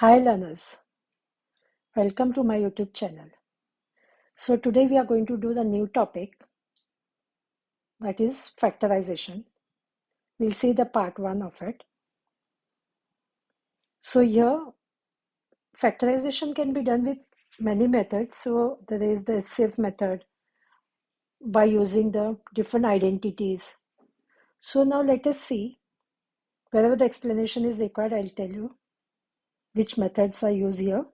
Hi learners, welcome to my YouTube channel. So today we are going to do the new topic, that is factorization. We'll see the part 1 of it. So here factorization can be done with many methods. So there is the HCF method by using the different identities. So now let us see, wherever the explanation is required, I'll tell you which methods are used here.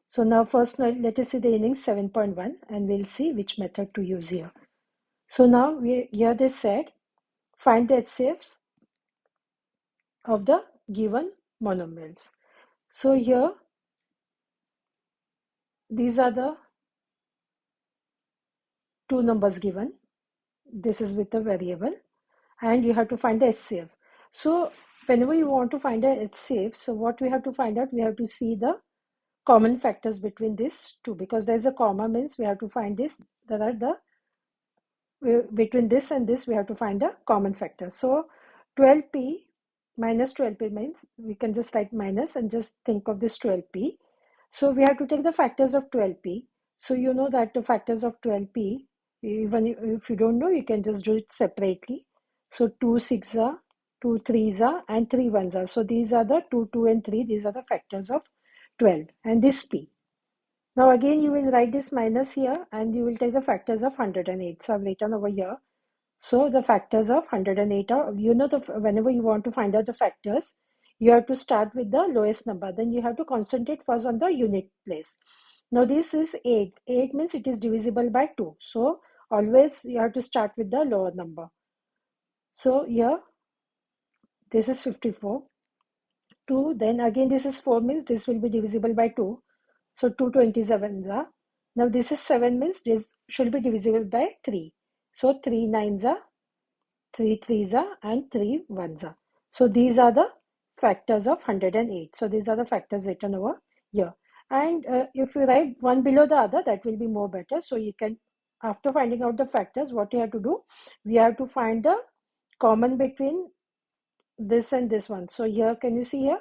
So now first let us see the innings 7.1 and we'll see which method to use here. So now here they said find the HCF of the given monomials. So here these are the two numbers given. This is with the variable and you have to find the HCF. So whenever you want to find a HCF, so what we have to find out, we have to see the common factors between these two, because there's a comma means we have to find this, there are the between this and this we have to find a common factor. So 12p minus 12p means we can just write minus and just think of this 12p. So we have to take the factors of 12p. So you know that the factors of 12p, even if you don't know, you can just do it separately. So 2 6 are, 2 3s are, and 3 1s are. So these are the 2, 2 and 3. These are the factors of 12 and this p. Now again you will write this minus here and you will take the factors of 108. So I've written over here. So the factors of 108 are, whenever you want to find out the factors, you have to start with the lowest number. Then you have to concentrate first on the unit place. Now this is 8. 8 means it is divisible by 2. So always you have to start with the lower number. So here, this is 54. 2, then again this is 4 means this will be divisible by 2. So 2 27s are. Now this is 7 means this should be divisible by 3. So 3 9s are, 3 3s are, and 3 1s are. So these are the factors of 108. So these are the factors written over here. And if you write one below the other, that will be more better. So you can, after finding out the factors, what you have to do, we have to find the common between this and this one. So here, can you see here?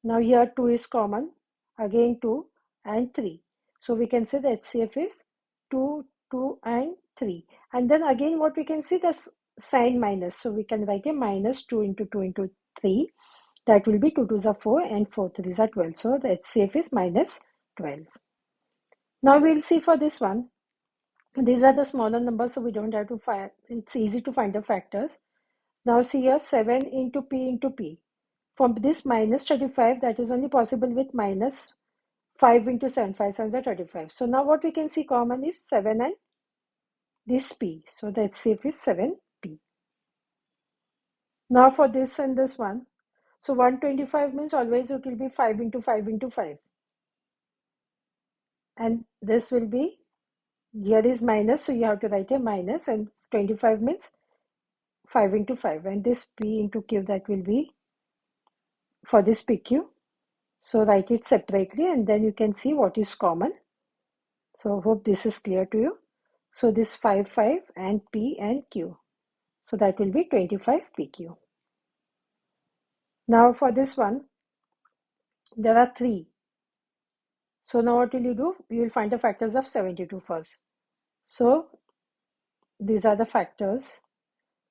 Now here 2 is common, again 2 and 3. So we can say the HCF is 2, 2 and 3. And then again what we can see, the sign minus. So we can write a minus 2 into 2 into 3. That will be 2 2s are 4 and 4 3s are 12. So the HCF is minus 12. Now we'll see for this one. These are the smaller numbers, so we don't have to find, it's easy to find the factors. Now see here 7 into P into P. From this minus 35, that is only possible with minus 5 into 7. 5 7s are 35. So now what we can see common is 7 and this P. So the HCF is 7P. Now for this and this one. So 125 means always it will be 5 into 5 into 5. And this will be, here is minus, so you have to write a minus, and 25 means 5 into 5. And this P into Q, that will be for this PQ. So write it separately and then you can see what is common. So hope this is clear to you. So this 5 5 and P and Q. So that will be 25 PQ. Now for this one, there are 3. So now what will you do? You will find the factors of 72 first. So these are the factors.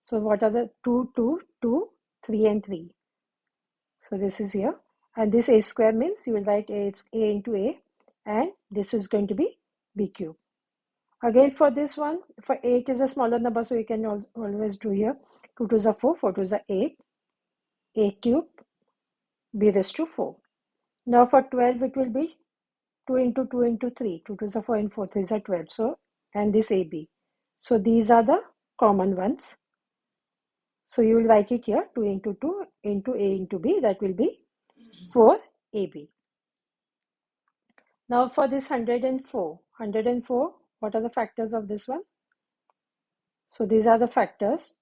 So what are the 2, 2, 2, 3 and 3. So this is here. And this A square means you will write A into A, and this is going to be B cube. Again for this one, for 8 is a smaller number, so you can always do here 2 2s are 4, 4 2s are 8, A cube, B raised to 4. Now for 12 it will be 2 into 2 into 3, 2 2s are 4 and 4 3s are 12. So, and this AB. So these are the common ones. So you will write it here 2 into 2 into A into B, that will be 4AB. Now for this 104, what are the factors of this one? So these are the factors.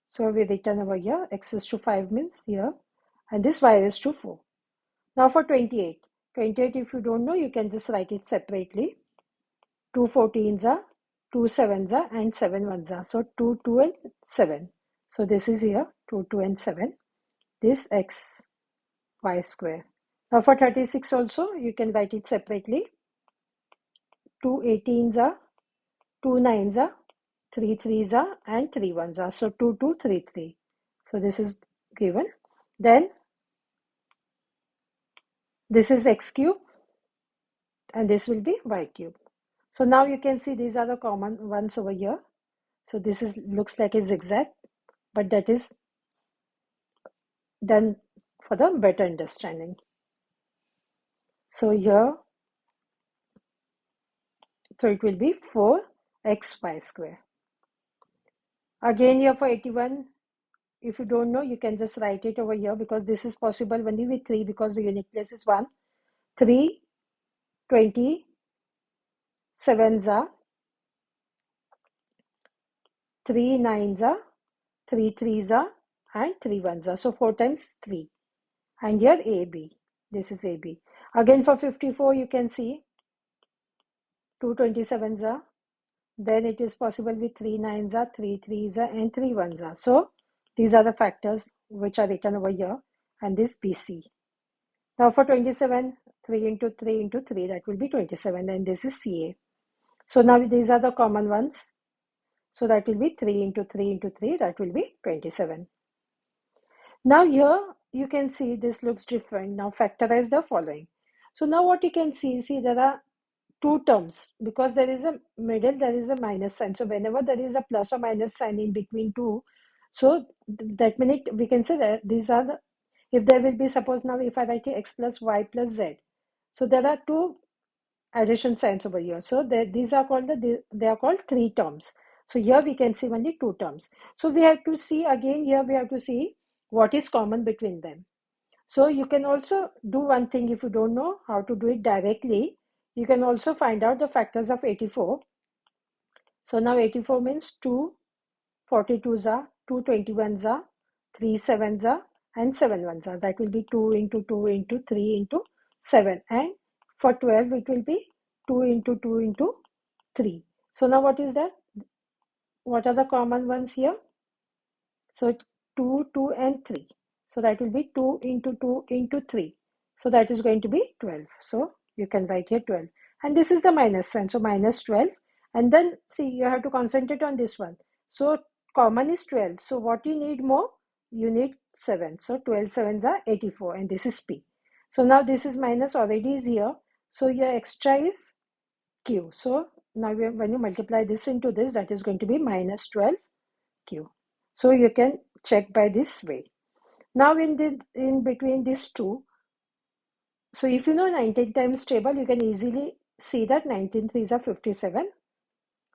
So we written over here, x is to 5 means here, and this y is to 4. Now for 28, if you don't know, you can just write it separately. 2 14s are, 2 7s are, and 7 1s are. So 2, 2 and 7. So this is here, 2, 2 and 7. This x, y square. Now for 36 also, you can write it separately. 2 18s are, 2 9s are, 3 3s are, and 3 1s are. So 2 2 3 3. So this is given. Then this is x cube and this will be y cube. So now you can see these are the common ones over here. So this is looks like a zigzag, but that is done for the better understanding. So here, so it will be 4xy square. Again here for 81, if you don't know, you can just write it over here because this is possible only with 3 because the unit place is 1. 3 27s are, 3 9s are, 3 3s are, and 3 1s are. So 4 times 3. And here AB. This is AB. Again for 54, you can see 2 27s are. Then it is possible with 3 9s are, 3 3s are, and 3 1s are. So these are the factors which are written over here, and this BC. Now for 27, 3 into 3 into 3, that will be 27, and this is CA. So now these are the common ones. So that will be 3 into 3 into 3, that will be 27. Now here you can see this looks different. Now factorize the following. So now what you can see there are two terms because there is a middle, there is a minus sign. So whenever there is a plus or minus sign in between two, so that minute we can say that these are the, if there will be, suppose now if I write x plus y plus z, so there are two addition signs over here. So these are called they are called three terms. So here we can see only two terms. So we have to see again here we have to see what is common between them. So you can also do one thing if you don't know how to do it directly. You can also find out the factors of 84. So now 84 means 2 42s are, 2 21s are, 3 7s are, and 7 1s are. That will be 2 into 2 into 3 into 7. And for 12, it will be 2 into 2 into 3. So now what is that? What are the common ones here? So 2, 2, and 3. So that will be 2 into 2 into 3. So that is going to be 12. So you can write here 12. And this is the minus sign. So minus 12. And then see, you have to concentrate on this one. So common is 12. So what you need more? You need 7. So 12 sevens are 84. And this is P. So now this is minus already is here. So your extra is Q. So now when you multiply this into this, that is going to be minus 12 Q. So you can check by this way. Now in between these two, so if you know 19 times table, you can easily see that 19 threes are 57.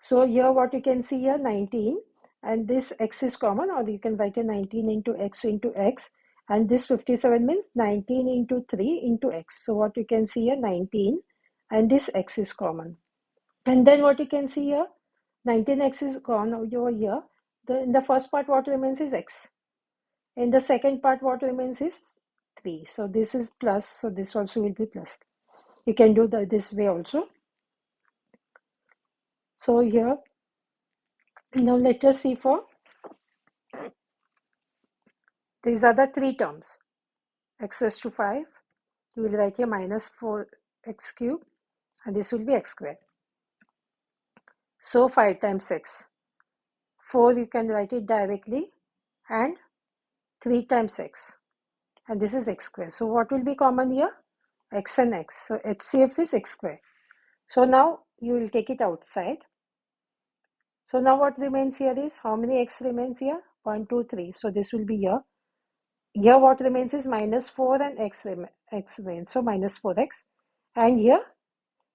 So here what you can see here 19 and this x is common, or you can write a 19 into x, and this 57 means 19 into 3 into x. So what you can see here 19 and this x is common. And then what you can see here 19x is gone over here. In the first part what remains is x. In the second part, what remains is 3. So this is plus. So this also will be plus. You can do this way also. So here, now let us see for, these are the three terms. X raised to 5. You will write here minus 4x cube. And this will be x squared. So 5 times x. 4 you can write it directly. And 3 times x. And this is x squared. So what will be common here? X and x. So HCF is x squared. So now you will take it outside. So now what remains here is, how many x remains here? 1, 2, 3. So this will be here. Here what remains is minus 4 and x remains. So minus 4x. And here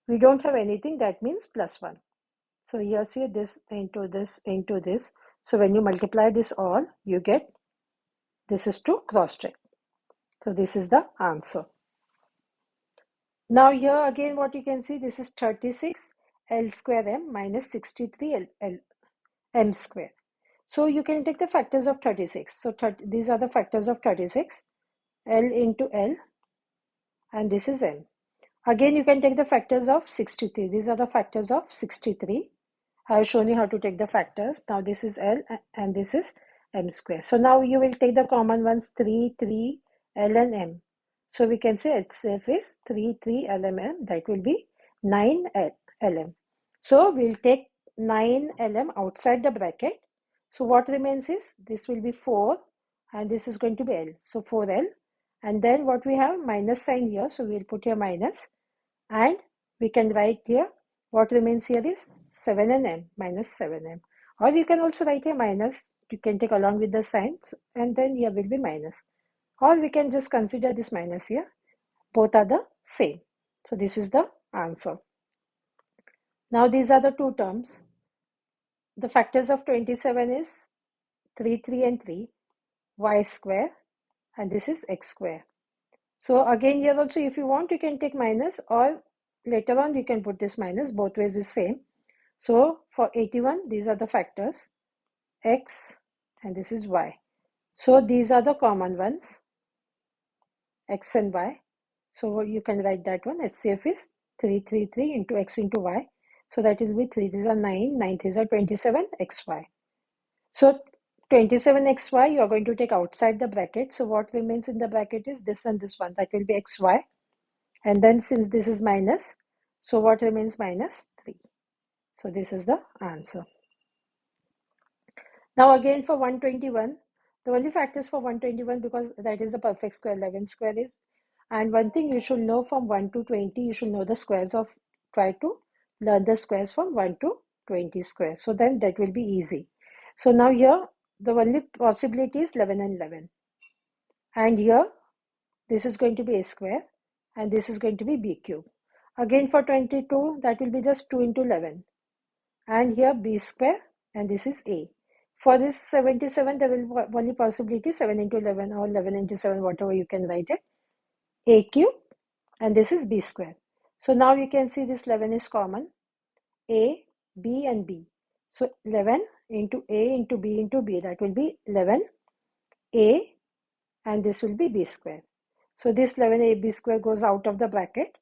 we don't have anything, that means plus 1. So here see this into this into this. So when you multiply this all, you get, this is to cross check. So this is the answer. Now here again what you can see, this is 36 L square M minus 63 M square. So you can take the factors of 36. So these are the factors of 36. L into L, and this is M. Again, you can take the factors of 63. These are the factors of 63. I have shown you how to take the factors. Now this is L and this is M square. So now you will take the common ones 3, 3, L and M. So we can say HCF is 3 LM, that will be 9 LM. So we'll take 9 LM outside the bracket. So what remains is, this will be 4 and this is going to be L. So 4L, and then what we have, minus sign here. So we'll put here minus, and we can write here, what remains here is 7M, minus 7M. Or you can also write here minus, you can take along with the signs, and then here will be minus. Or we can just consider this minus here. Both are the same. So this is the answer. Now these are the two terms. The factors of 27 is 3 and 3, y square, and this is x square. So again here also, if you want, you can take minus, or later on we can put this minus. Both ways is same. So for 81, these are the factors, x, and this is y. So these are the common ones, x and y. So you can write that one. HCF is 3 into x into y. So that will be 3 threes are 9, 9 threes are 27, xy. So 27xy you are going to take outside the bracket. So what remains in the bracket is this and this one. That will be xy. And then since this is minus, so what remains, minus 3. So this is the answer. Now again for 121, the only factors for 121, because that is a perfect square, 11 square is. And one thing you should know, from 1 to 20, you should know the squares of, try to learn the squares from 1 to 20 squares. So then that will be easy. So now here, the only possibility is 11 and 11. And here, this is going to be a square, and this is going to be b cube. Again for 22, that will be just 2 into 11. And here b square, and this is a. For this 77, there will be only possibility 7 into 11 or 11 into 7, whatever you can write it, a cube, and this is b square. So now you can see this 11 is common, a, b, and b. So 11 into a into b, that will be 11 a, and this will be b square. So this 11ab square goes out of the bracket.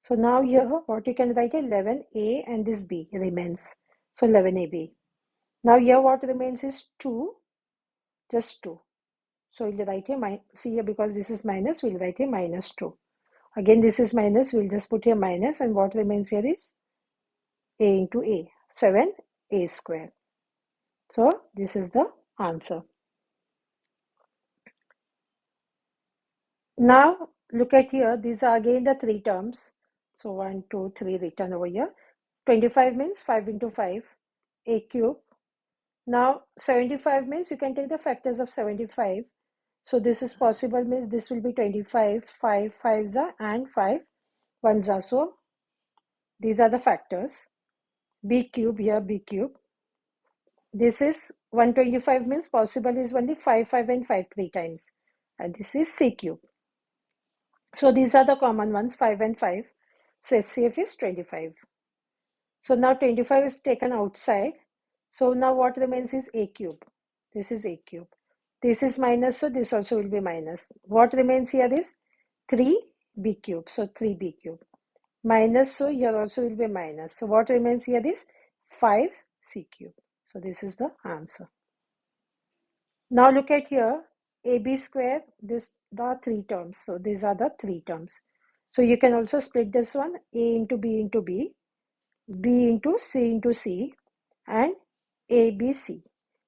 So now here, what you can write, 11a and this b remains. So 11ab. Now here what remains is 2, just 2. So we'll write here, see here, because this is minus, we'll write here minus 2. Again, this is minus, we'll just put here minus, and what remains here is a into a, 7a square. So this is the answer. Now look at here, these are again the three terms. So 1, 2, 3 written over here. 25 means 5 into 5, a cube. Now 75 means you can take the factors of 75. So this is possible, means this will be 25, 5 5s are, and 5 1s are. So these are the factors. B cube, here B cube. This is 125 means possible is only 5 5 and 5 3 times. And this is C cube. So these are the common ones, 5 and 5. So HCF is 25. So now 25 is taken outside. So now what remains is a cube. This is a cube. This is minus, so this also will be minus. What remains here is 3b cube. So 3b cube. Minus, so here also will be minus. So what remains here is 5c cube. So this is the answer. Now look at here, ab square, there are three terms. So these are the three terms. So you can also split this one, a into b into b, b into c, and ABC.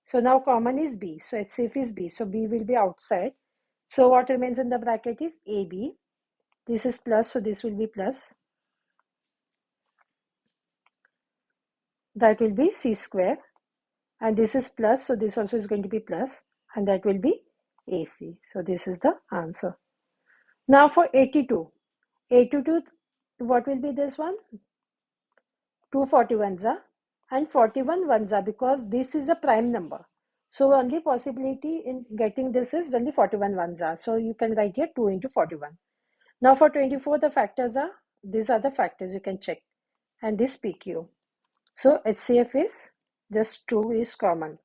So now common is B. So HCF is B. So B will be outside. So what remains in the bracket is AB. This is plus, so this will be plus. That will be C square. And this is plus, so this also is going to be plus. And that will be AC. So this is the answer. Now for 82. 82, what will be this one? 241s are, and 41 ones are, because this is a prime number. So only possibility in getting this is only 41 ones are. So you can write here 2 into 41. Now for 24, the factors are, these are the factors you can check. And this PQ. So HCF is just 2 is common.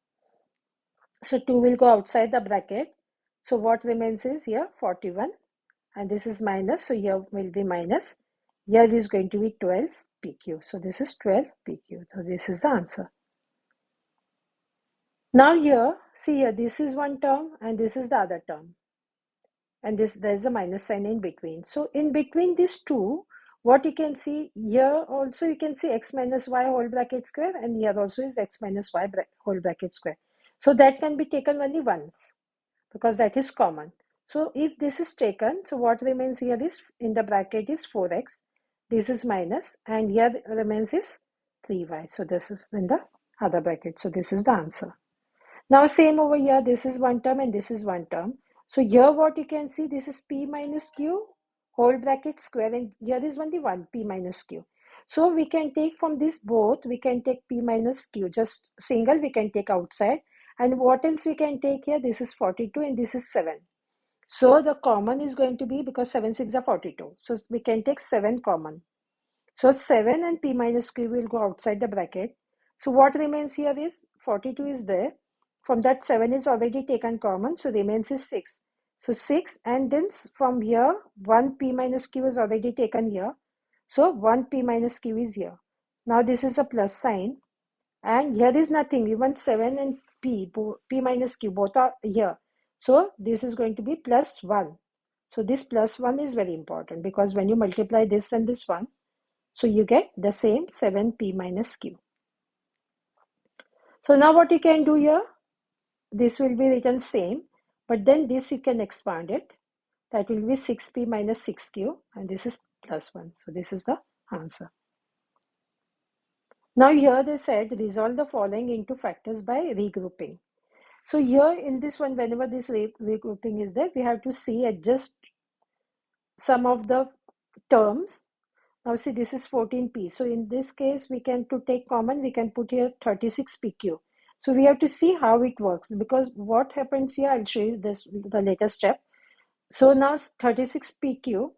So 2 will go outside the bracket. So what remains is here 41. And this is minus. So here will be minus. Here is going to be 12 PQ. So this is 12 PQ. So this is the answer. Now here, see here, this is one term and this is the other term. and this there's a minus sign in between. So in between these two, what you can see here also, you can see x minus y whole bracket square, and here also is x minus y whole bracket square. So that can be taken only once because that is common. So if this is taken, so what remains here is in the bracket is 4x, this is minus, and here remains is 3y. So this is in the other bracket. So this is the answer. Now same over here, this is one term and this is one term. So here what you can see, this is p minus q whole bracket square, and here is only one p minus q. So we can take from this both, we can take p minus q, just single we can take outside. And what else we can take here? This is 42 and this is 7. So the common is going to be, because 7 6 are 42. So we can take 7 common. So 7 and p minus q will go outside the bracket. So what remains here is 42 is there. From that 7 is already taken common. So remains is 6. So 6, and then from here 1 p minus q is already taken here. So 1 p minus q is here. Now this is a plus sign. And here is nothing. Even 7 and p minus q both are here. So this is going to be plus 1. So this plus 1 is very important because when you multiply this and this one, so you get the same 7p minus q. So now what you can do here, this will be written same, but then this you can expand it. That will be 6p minus 6q, and this is plus 1. So this is the answer. Now here they said resolve the following into factors by regrouping. So here in this one, whenever this regrouping is there, we have to see adjust some of the terms. Now see, this is 14p. So in this case, we can, to take common, we can put here 36pq. So we have to see how it works, because what happens here, I'll show you this, the later step. So now 36pq,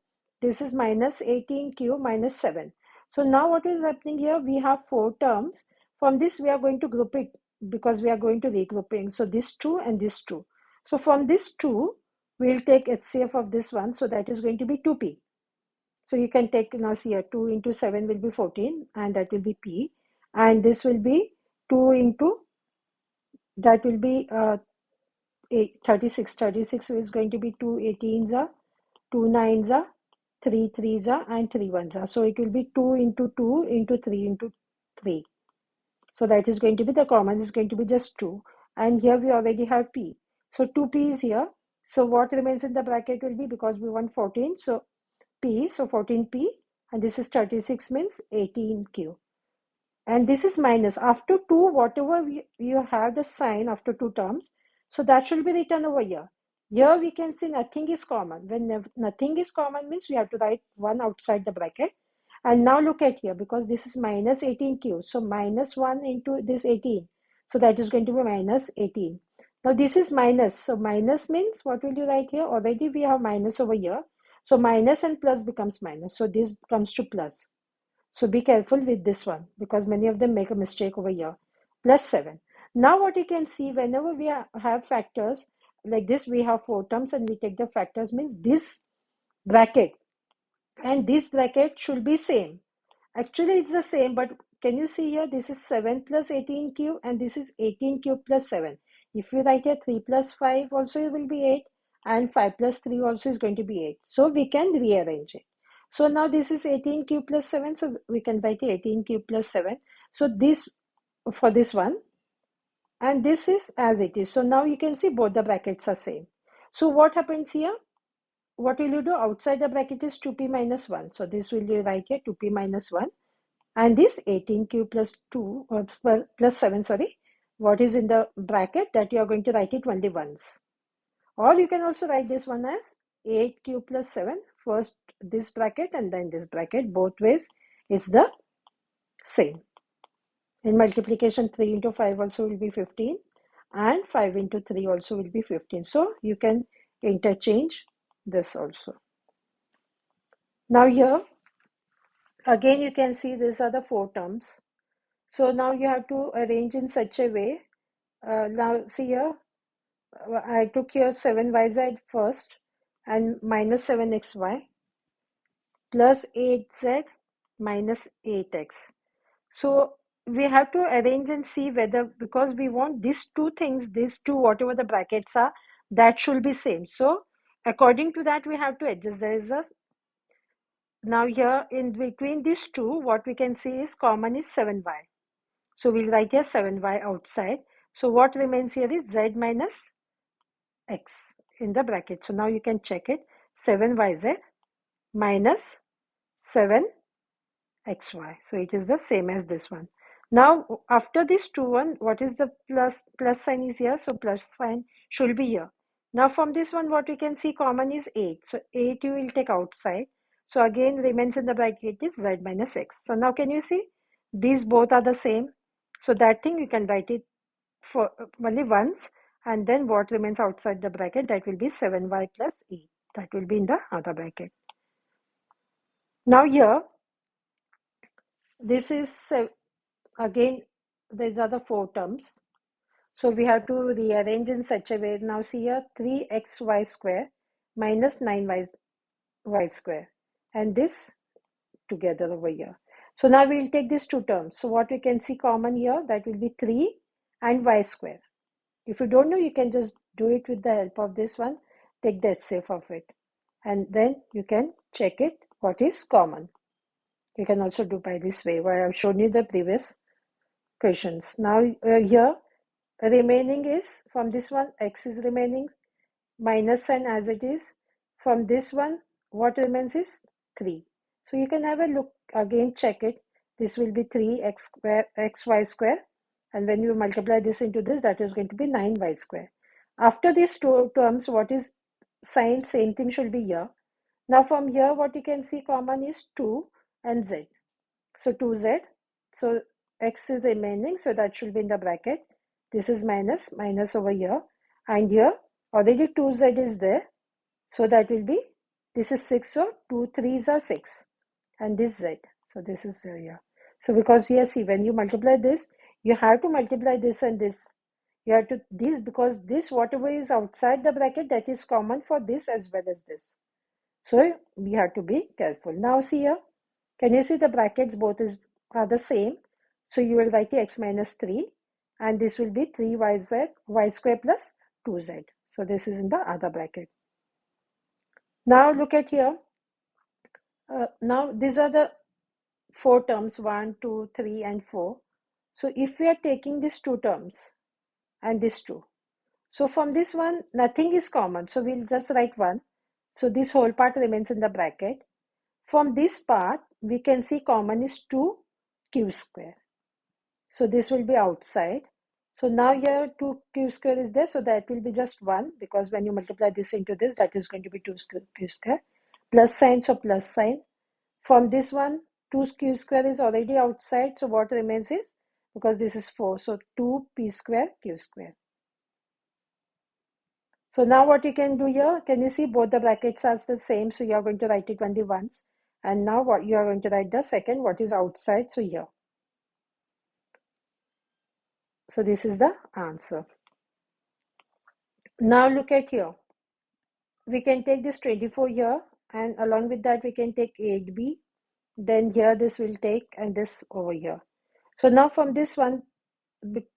this is minus 18q minus 7. So now what is happening here, we have 4 terms. From this, we are going to group it because we are going to regrouping. So this 2 and this 2. So from this 2, we'll take HCF of this one. So that is going to be 2p. So you can take, now see here, 2 into 7 will be 14, and that will be p. And this will be 2 into, that will be 36. 36 is going to be 2 18s are, 2 9s are, 3 3s are, and 3 1s are. So it will be 2 into 2 into 3 into 3. So that is going to be, the common is going to be just 2. And here we already have p. So 2p is here. So what remains in the bracket will be, because we want 14, so p, so 14p, and this is 36 means 18q. And this is minus. After 2, whatever you have the sign after 2 terms, so that should be written over here. Here we can see nothing is common. When nothing is common means we have to write 1 outside the bracket. And now look at here, because this is minus 18q. So minus 1 into this 18. So that is going to be minus 18. Now this is minus. So minus means what will you write here? Already we have minus over here. So minus and plus becomes minus. So this comes to plus. So be careful with this one, because many of them make a mistake over here. Plus 7. Now what you can see, whenever we have factors like this, we have 4 terms and we take the factors, means this bracket and this bracket should be same. Actually it's the same, but can you see here, this is 7 plus 18q and this is 18q plus 7. If we write here 3 plus 5 also it will be 8, and 5 plus 3 also is going to be 8. So we can rearrange it. So now this is 18q plus 7, so we can write 18q plus 7. So this for this one, and this is as it is. So now you can see both the brackets are same. So what happens here? What will you do? Outside the bracket is 2p minus 1. So this will you write here 2p minus 1. And this 18q plus 2 plus 7, sorry, what is in the bracket, that you are going to write it only once. Or you can also write this one as 8q plus 7. First this bracket and then this bracket. Both ways is the same. In multiplication, 3 into 5 also will be 15. And 5 into 3 also will be 15. So you can interchange this also. Now here, again you can see these are the 4 terms. So now you have to arrange in such a way. Now see here, I took here 7yz first and minus 7xy plus 8z minus 8x. So we have to arrange and see whether, because we want these two things, these two, whatever the brackets are, that should be same. So According to that, we have to adjust. There is a now here in between these two, what we can see is common is 7y. So we'll write here 7y outside. So what remains here is z minus x in the bracket. So now you can check it. 7yz minus 7xy. So it is the same as this one. Now after this 2 1, what is the plus sign is here? So plus sign should be here. Now from this one, what we can see common is 8. So 8 you will take outside. So again remains in the bracket is z minus x. So now can you see? These both are the same. So that thing you can write it for only once, and then what remains outside the bracket, that will be 7y plus 8. That will be in the other bracket. Now here, this is again, these are the 4 terms. So we have to rearrange in such a way. Now see here, 3xy square minus 9y square, and this together over here. So now we will take these 2 terms. So what we can see common here, that will be 3 and y square. If you don't know, you can just do it with the help of this one. Take the HCF of it, and then you can check it what is common. You can also do by this way where I've shown you the previous questions. Now here remaining is from this one, x is remaining, minus sign as it is. From this one, what remains is 3. So you can have a look again, check it. This will be 3x square, xy square, and when you multiply this into this, that is going to be 9y square. After these 2 terms, what is sign? Same thing should be here. Now from here, what you can see common is 2 and z. So 2z. So x is remaining, so that should be in the bracket. This is minus over here, and here already 2z is there, so that will be, this is 6, so 2 3s are 6, and this z. So this is here. So because here, see, when you multiply this, you have to multiply this and this. You have to this, because this whatever is outside the bracket, that is common for this as well as this. So we have to be careful. Now see here, can you see the brackets both are the same? So you will write x minus 3, and this will be 3yz, y square plus 2z. So this is in the other bracket. Now look at here. Now these are the 4 terms, 1, 2, 3 and 4. So if we are taking these 2 terms and this 2, so from this one nothing is common, so we'll just write 1. So this whole part remains in the bracket. From this part we can see common is 2q square. So this will be outside. So now here 2q square is there, so that will be just 1, because when you multiply this into this, that is going to be 2q square. Plus sign, so plus sign. From this one, 2q square is already outside, so what remains is, because this is 4, so 2p square q square. So now what you can do here, can you see both the brackets are the same, so you are going to write it only once. And now what you are going to write the second, what is outside, so here. So this is the answer. Now look at here. We can take this 24 here, and along with that we can take 8b. Then here this will take, and this over here. So now from this one,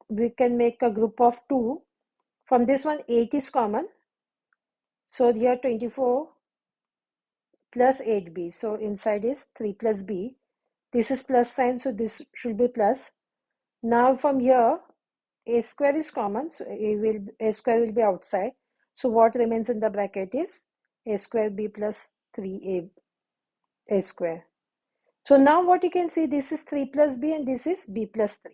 we can make a group of 2. From this one, 8 is common. So here 24 plus 8b. So inside is 3 plus b. This is plus sign, so this should be plus. Now from here, a square is common, so a square will be outside. So what remains in the bracket is a square b plus 3a square. So now what you can see, this is 3 plus b and this is b plus 3.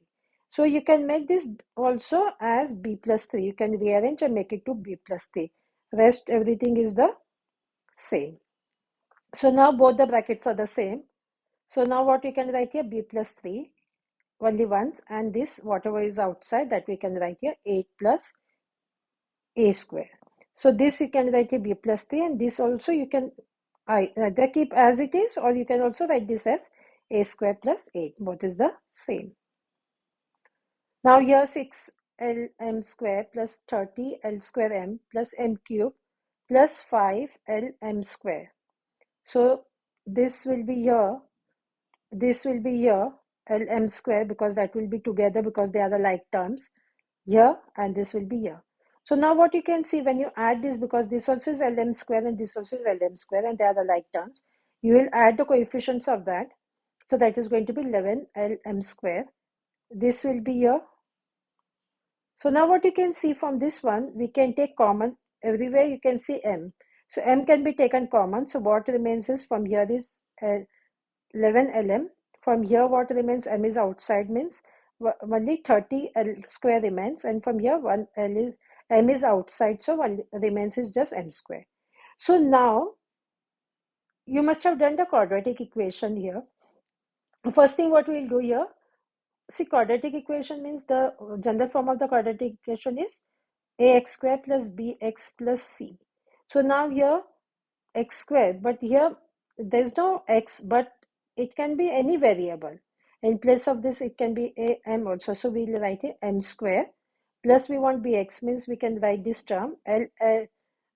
So you can make this also as b plus 3. You can rearrange and make it to b plus 3. Rest everything is the same. So now both the brackets are the same. So now what we can write here, b plus 3 only once, and this whatever is outside, that we can write here 8 plus a square. So this you can write here b plus 3, and this also you can either keep as it is, or you can also write this as a square plus 8. Both is the same. Now here 6lm square plus 30l square m plus m cube plus 5lm square. So this will be here, this will be here lm square, because that will be together because they are the like terms here, and this will be here. So now what you can see when you add this, because this also is Lm square and this also is Lm square and they are the like terms, you will add the coefficients of that. So that is going to be 11 Lm square. This will be your. So now what you can see from this one, we can take common. Everywhere you can see M. So M can be taken common. So what remains is from here is 11 Lm. From here what remains, M is outside, means only 30 L square remains, and from here one L is M is outside, so one remains is just M square. So now you must have done the quadratic equation here. First thing what we'll do here, see, quadratic equation means the general form of the quadratic equation is ax square plus bx plus c. So now here x square, but here there's no x, but it can be any variable. In place of this, it can be a m also. So we'll write it m square plus we want bx, means we can write this term 11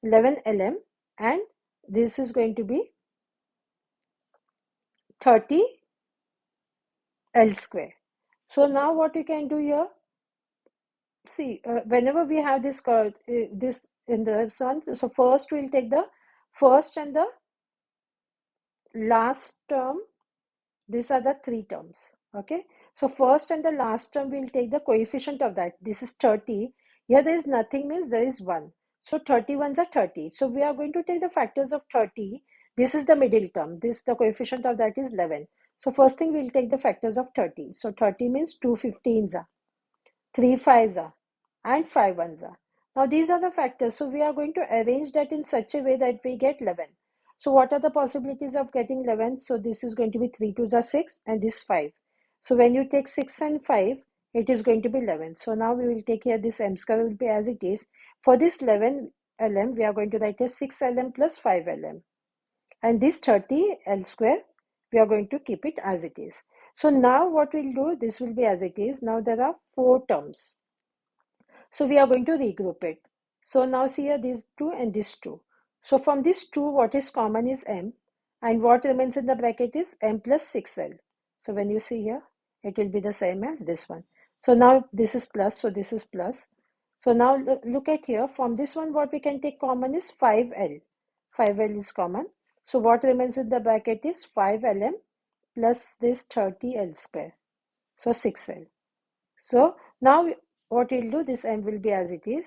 lm, and this is going to be 30 L square. So now what we can do here, see, whenever we have this this in the sun, so first we'll take the first and the last term. These are the three terms. Okay, so first and the last term we'll take the coefficient of that. This is 30. Here there is nothing, means there is 1. So 31s are 30. So we are going to take the factors of 30. This is the middle term. This, the coefficient of that is 11. So first thing we'll take the factors of 30. So 30 means 2 15s are, 3 5s are, and 5 1s are. Now these are the factors. So we are going to arrange that in such a way that we get 11. So what are the possibilities of getting 11? So this is going to be 3 2s are 6 and this 5. So when you take 6 and 5, it is going to be 11. So now we will take here this m square will be as it is. For this 11 lm, we are going to write as 6 lm plus 5 lm. And this 30 L square, we are going to keep it as it is. So now what we'll do, this will be as it is. Now there are 4 terms. So we are going to regroup it. So now see here these 2 and this 2. So from this 2, what is common is m, and what remains in the bracket is m plus 6l. So when you see here, it will be the same as this one. So now this is plus, so this is plus. So now look at here, from this one what we can take common is 5l. 5l is common. So what remains in the bracket is 5lm plus this 30l square. So 6l. So now what we'll do, this m will be as it is.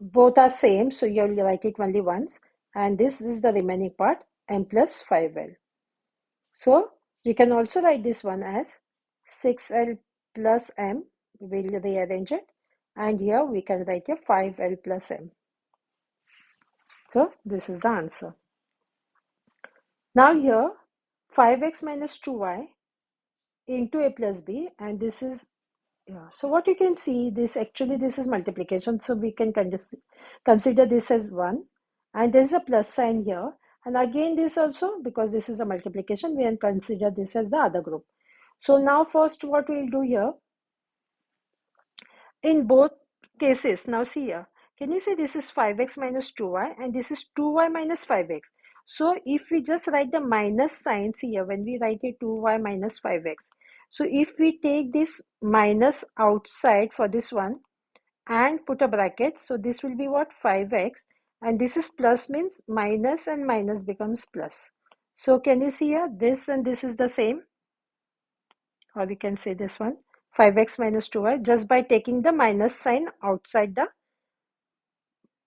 Both are same, so you'll write it only once. And this is the remaining part, m plus 5l. So we can also write this one as 6l plus m. We'll rearrange it. And here we can write here 5l plus m. So this is the answer. Now here 5x minus 2y into a plus b, and this is, yeah, so what you can see, this actually this is multiplication, so we can consider this as 1, and there is a plus sign here, and again this also, because this is a multiplication, we can consider this as the other group. So now first what we'll do here, in both cases, now see here, can you see this is 5x minus 2y and this is 2y minus 5x. So if we just write the minus signs here, when we write it 2y minus 5x, so if we take this minus outside for this one and put a bracket, so this will be what, 5x, and this is plus, means minus and minus becomes plus. So can you see here, this and this is the same, or we can say this one 5x minus 2y, just by taking the minus sign outside the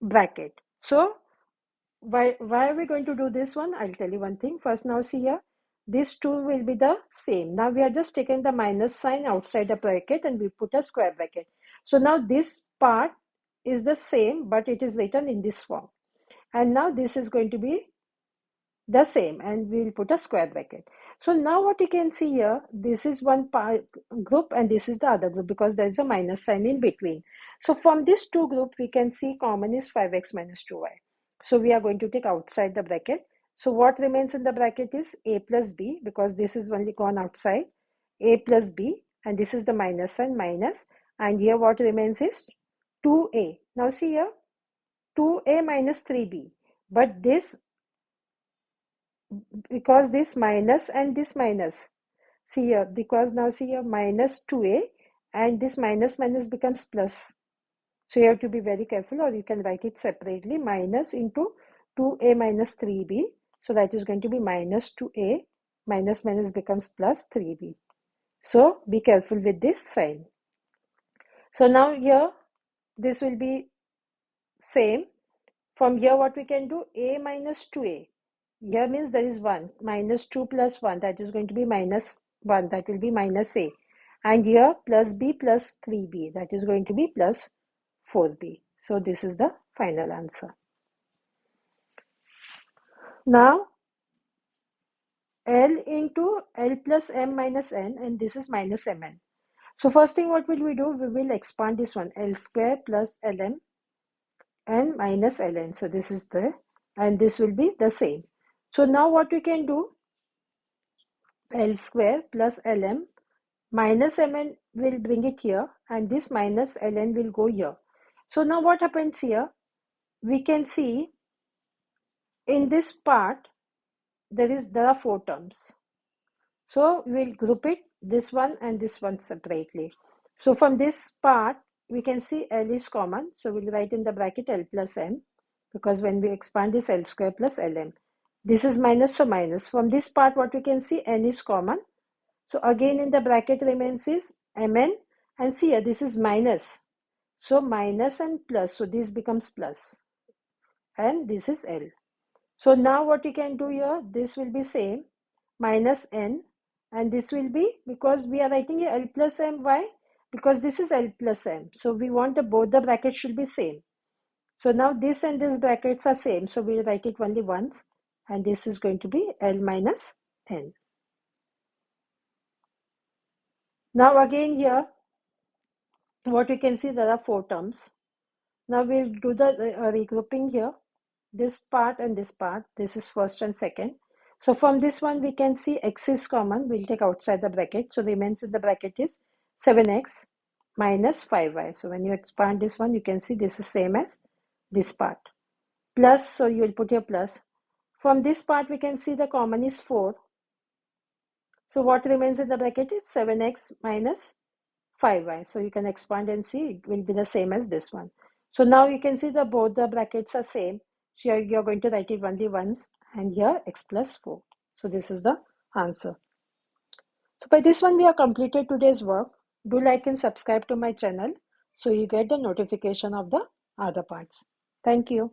bracket. So why are we going to do this one? I'll tell you one thing. First, now see here, these two will be the same. Now we are just taking the minus sign outside the bracket and we put a square bracket. So now this part is the same, but it is written in this form. And now this is going to be the same, and we will put a square bracket. So now what you can see here, this is one group and this is the other group, because there is a minus sign in between. So from this two group, we can see common is 5x minus 2y. So we are going to take outside the bracket. So what remains in the bracket is a plus b, because this is only gone outside, a plus b, and this is the minus sign, minus, and here what remains is 2a. Now see here, 2a minus 3b, but this, because this minus and this minus, see here, because now see here minus 2a and this minus minus becomes plus. So you have to be very careful, or you can write it separately, minus into 2a minus 3b. So that is going to be minus 2a, minus minus becomes plus 3b. So be careful with this sign. So now here, this will be same. From here, what we can do, a minus 2a. Here means there is 1, minus 2 plus 1, that is going to be minus 1, that will be minus a. And here plus b plus 3b, that is going to be plus 4b. So this is the final answer. Now L into L plus m minus n, and this is minus mn. So first thing, what will we do? We will expand this one, L square plus Lm and minus Ln. So this is the, and this will be the same. So now what we can do, L square plus Lm minus Mn will bring it here, and this minus Ln will go here. So now what happens here? We can see in this part, there are 4 terms. So we'll group it, this one and this one separately. So from this part, we can see L is common. So we'll write in the bracket L plus M, because when we expand this, L square plus Lm. This is minus, so minus. From this part, what we can see, N is common. So again in the bracket remains is Mn, and see here, this is minus. So minus and plus, so this becomes plus. And this is L. So now what we can do here, this will be same, minus N, and this will be, because we are writing here L plus M, why? Because this is L plus M. So we want both the brackets should be same. So now this and this brackets are same. So we'll write it only once, and this is going to be L minus N. Now again here, what we can see, there are 4 terms. Now we'll do the regrouping here. This part and this part, this is first and second. So from this one, we can see x is common. We'll take outside the bracket. So the remains in the bracket is 7x minus 5y. So when you expand this one, you can see this is same as this part. Plus, so you will put your plus. From this part, we can see the common is 4. So what remains in the bracket is 7x minus 5y. So you can expand and see it will be the same as this one. So now you can see that both the brackets are same. So you're going to write it only once, and here x plus 4. So this is the answer. So by this one, we have completed today's work. Do like and subscribe to my channel so you get the notification of the other parts. Thank you.